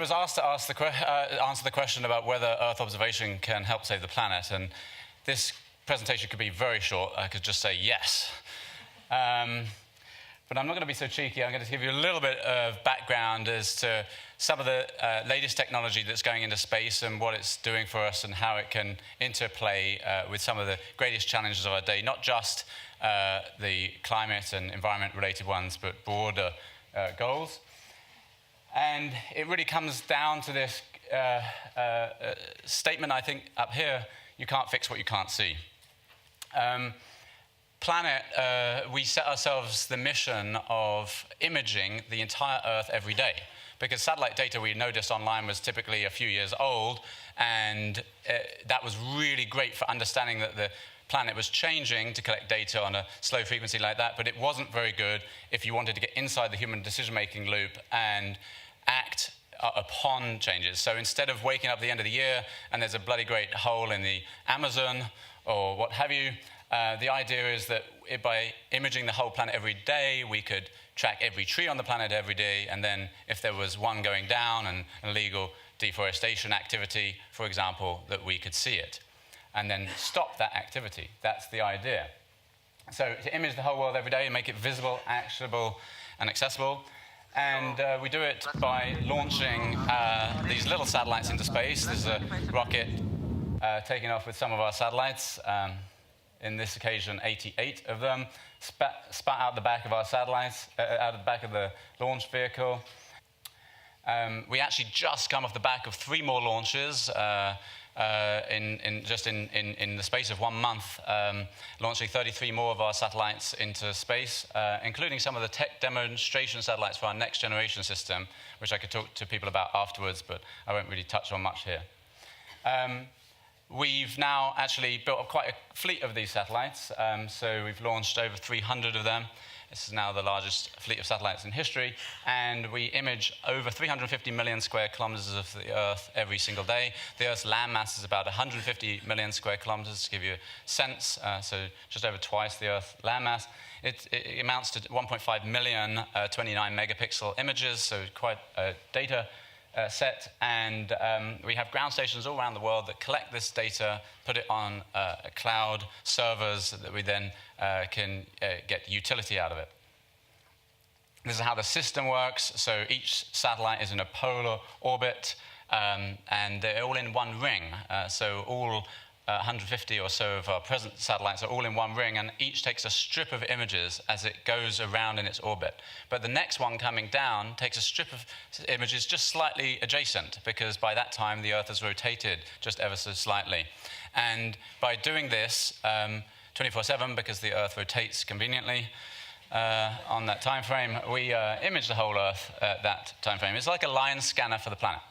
was asked to answer the question about whether Earth observation can help save the planet, and this presentation could be very short. I could just say yes. But I'm not going to be so cheeky. I'm going to give you a little bit of background as to some of the latest technology that's going into space and what it's doing for us and how it can interplay with some of the greatest challenges of our day, not just the climate and environment-related ones, but broader goals. And it really comes down to this statement, I think, up here: you can't fix what you can't see. Planet, we set ourselves the mission of imaging the entire Earth every day, because satellite data we noticed online was typically a few years old, and that was really great for understanding that the planet was changing to collect data on a slow frequency like that, but it wasn't very good if you wanted to get inside the human decision-making loop and act upon changes. So instead of waking up at the end of the year and there's a bloody great hole in the Amazon or what have you, the idea is that by imaging the whole planet every day, we could track every tree on the planet every day, and then if there was one going down and illegal deforestation activity, for example, that we could see it and then stop that activity. That's the idea. So to image the whole world every day and make it visible, actionable, and accessible. And we do it by launching these little satellites into space. There's a rocket taking off with some of our satellites. In this occasion, 88 of them, spat out the back of our satellites, out of the back of the launch vehicle. We actually just come off the back of 3 more launches in the space of 1 month, launching 33 more of our satellites into space, including some of the tech demonstration satellites for our next generation system, which I could talk to people about afterwards, but I won't really touch on much here. We've now actually built up quite a fleet of these satellites, so we've launched over 300 of them. This is now the largest fleet of satellites in history, and we image over 350 million square kilometers of the Earth every single day. The Earth's landmass is about 150 million square kilometers, to give you a sense, so just over twice the Earth's landmass. It amounts to 1.5 million 29 megapixel images, so quite a data set, and we have ground stations all around the world that collect this data, put it on cloud servers that we then can get utility out of it. This is how the system works. So each satellite is in a polar orbit, and they're all in one ring. So all 150 or so of our present satellites are all in one ring, and each takes a strip of images as it goes around in its orbit. But the next one coming down takes a strip of images just slightly adjacent, because by that time the Earth has rotated just ever so slightly. And by doing this 24/7, because the Earth rotates conveniently on that time frame, we image the whole Earth at that time frame. It's like a line scanner for the planet.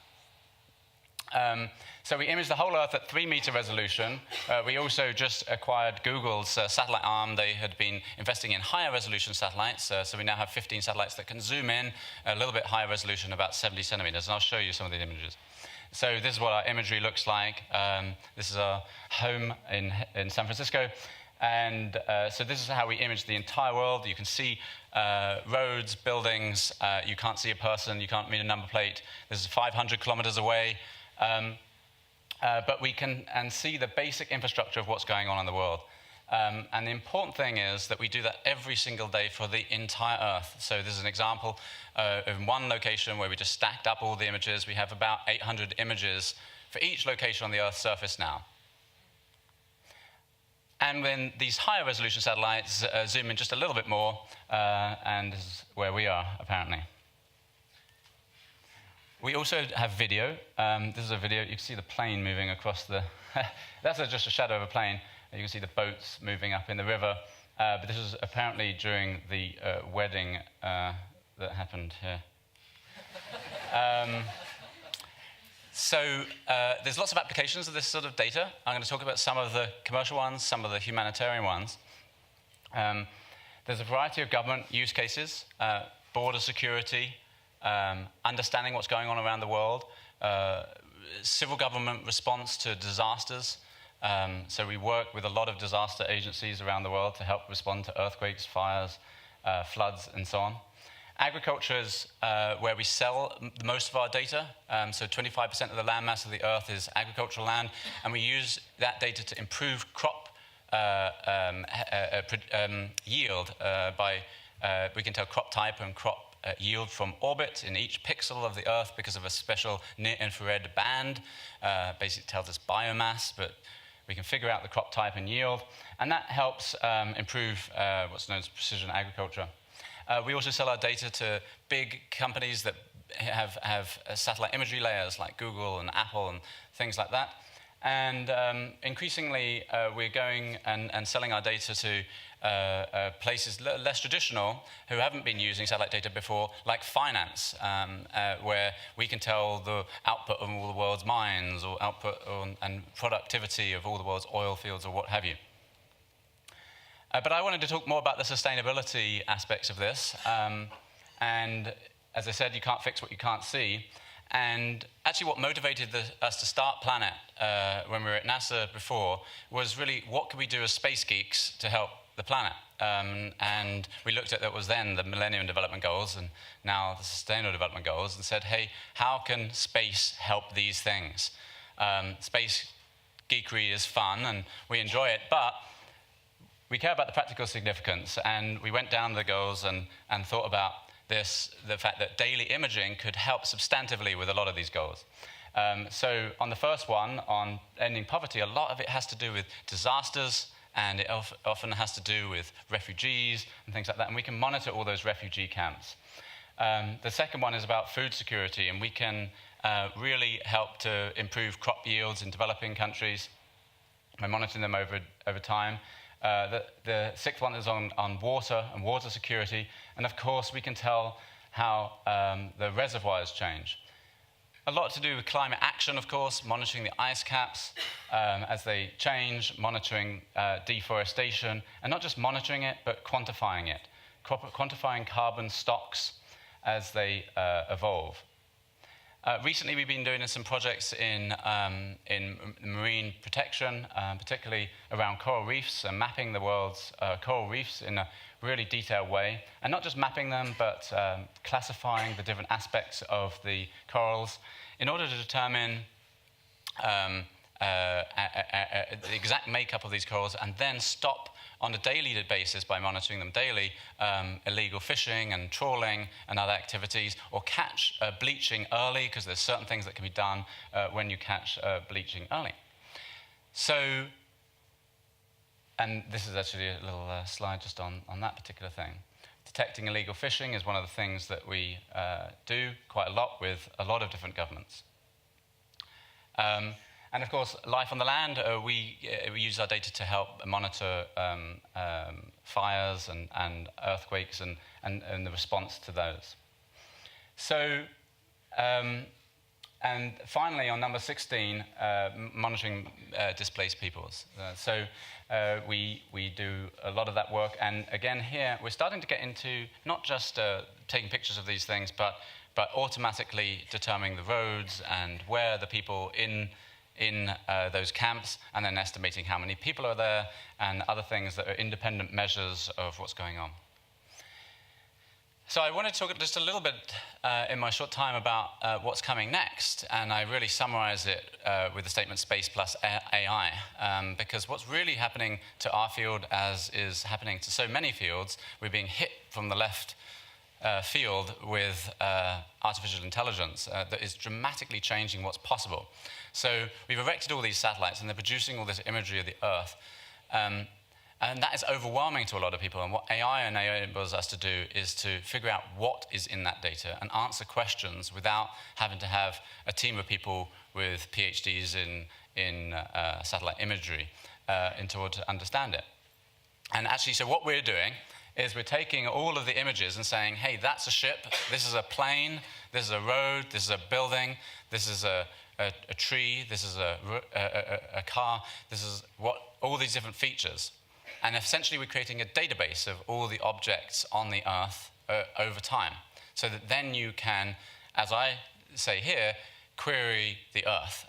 So we image the whole Earth at 3-meter resolution. We also just acquired Google's satellite arm. They had been investing in higher resolution satellites, so we now have 15 satellites that can zoom in a little bit higher resolution, about 70 centimeters, and I'll show you some of the images. So this is what our imagery looks like. This is our home in San Francisco, and so this is how we image the entire world. You can see roads, buildings. You can't see a person. You can't read a number plate. This is 500 kilometers away. But we can see the basic infrastructure of what's going on in the world. And the important thing is that we do that every single day for the entire Earth. So this is an example of one location where we just stacked up all the images. We have about 800 images for each location on the Earth's surface now. And then these higher resolution satellites zoom in just a little bit more, and this is where we are, apparently. We also have video. This is a video. You can see the plane moving across the... That's just a shadow of a plane. You can see the boats moving up in the river. But this was apparently during the wedding that happened here. So there's lots of applications of this sort of data. I'm going to talk about some of the commercial ones, some of the humanitarian ones. There's a variety of government use cases, border security, understanding what's going on around the world, civil government response to disasters. So we work with a lot of disaster agencies around the world to help respond to earthquakes, fires, floods, and so on. Agriculture is where we sell most of our data. So 25% of the land mass of the Earth is agricultural land, and we use that data to improve crop yield by, we can tell crop type and crop yield from orbit in each pixel of the Earth because of a special near-infrared band. Basically tells us biomass, but we can figure out the crop type and yield, and that helps improve what's known as precision agriculture. We also sell our data to big companies that have satellite imagery layers like Google and Apple and things like that. And increasingly, we're going and selling our data to places less traditional who haven't been using satellite data before, like finance, where we can tell the output of all the world's mines or output and productivity of all the world's oil fields or what have you. But I wanted to talk more about the sustainability aspects of this. And as I said, you can't fix what you can't see. And actually what motivated us to start Planet when we were at NASA before was really what could we do as space geeks to help the planet? And we looked at that was then the Millennium Development Goals and now the Sustainable Development Goals and said, hey, how can space help these things? Space geekery is fun and we enjoy it, but we care about the practical significance, and we went down the goals and thought about the fact that daily imaging could help substantively with a lot of these goals. So on the first one, on ending poverty, a lot of it has to do with disasters, and it often has to do with refugees and things like that, and we can monitor all those refugee camps. The second one is about food security, and we can really help to improve crop yields in developing countries by monitoring them over time. The sixth one is on water and water security, and of course we can tell how the reservoirs change. A lot to do with climate action, of course, monitoring the ice caps as they change, monitoring deforestation, and not just monitoring it, but quantifying it, quantifying carbon stocks as they evolve. Recently, we've been doing some projects in marine protection, particularly around coral reefs, and mapping the world's coral reefs in a really detailed way. And not just mapping them, but classifying the different aspects of the corals in order to determine the exact makeup of these corals, and then stop on a daily basis by monitoring them daily, illegal fishing and trawling and other activities, or catch bleaching early, because there's certain things that can be done when you catch bleaching early. So, and this is actually a little slide just on that particular thing. Detecting illegal fishing is one of the things that we do quite a lot with a lot of different governments. And of course, life on the land, we use our data to help monitor fires and earthquakes and the response to those. So, and finally, on number 16, monitoring displaced peoples. We do a lot of that work, and again here, we're starting to get into not just taking pictures of these things, but automatically determining the roads and where the people in those camps, and then estimating how many people are there, and other things that are independent measures of what's going on. So I wanted to talk just a little bit in my short time about what's coming next, and I really summarize it with the statement space plus AI, because what's really happening to our field, as is happening to so many fields, we're being hit from the left field with artificial intelligence that is dramatically changing what's possible. So we've erected all these satellites, and they're producing all this imagery of the Earth. And that is overwhelming to a lot of people. And what AI enables us to do is to figure out what is in that data and answer questions without having to have a team of people with PhDs in satellite imagery in order to understand it. And actually, so what we're doing is we're taking all of the images and saying, hey, that's a ship, this is a plane, this is a road, this is a building, this is a tree, this is a car, this is all these different features. And essentially, we're creating a database of all the objects on the Earth over time, so that then you can, as I say here, query the Earth.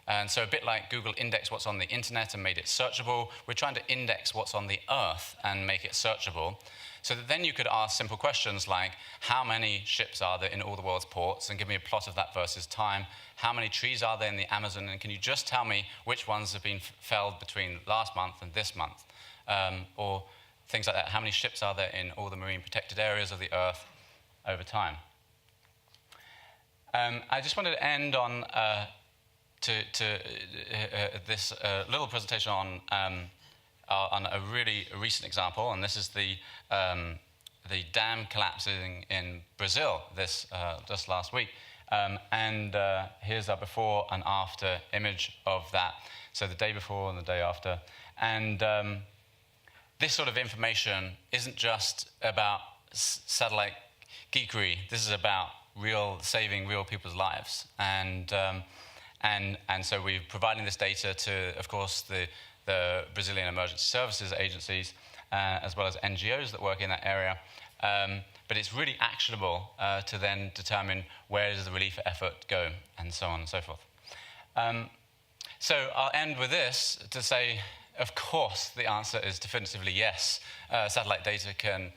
And so a bit like Google indexed what's on the internet and made it searchable, we're trying to index what's on the Earth and make it searchable. so that then you could ask simple questions like, how many ships are there in all the world's ports? And give me a plot of that versus time. How many trees are there in the Amazon? And can you just tell me which ones have been felled between last month and this month? Or things like that. How many ships are there in all the marine protected areas of the Earth over time? I just wanted to end on this little presentation on a really recent example, and this is the dam collapsing in Brazil just last week. Here's a before and after image of that. So the day before and the day after. And this sort of information isn't just about satellite geekery. This is about saving real people's lives. And so we're providing this data to, of course, the Brazilian Emergency Services agencies, as well as NGOs that work in that area. But it's really actionable to then determine where does the relief effort go, and so on and so forth. So I'll end with this to say, of course, the answer is definitively yes. Satellite data can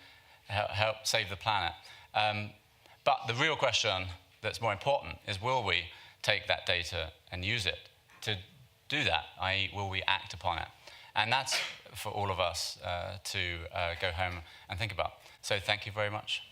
help save the planet. But the real question that's more important is, will we take that data and use it to do that, i.e., will we act upon it? And that's for all of us to go home and think about. So thank you very much.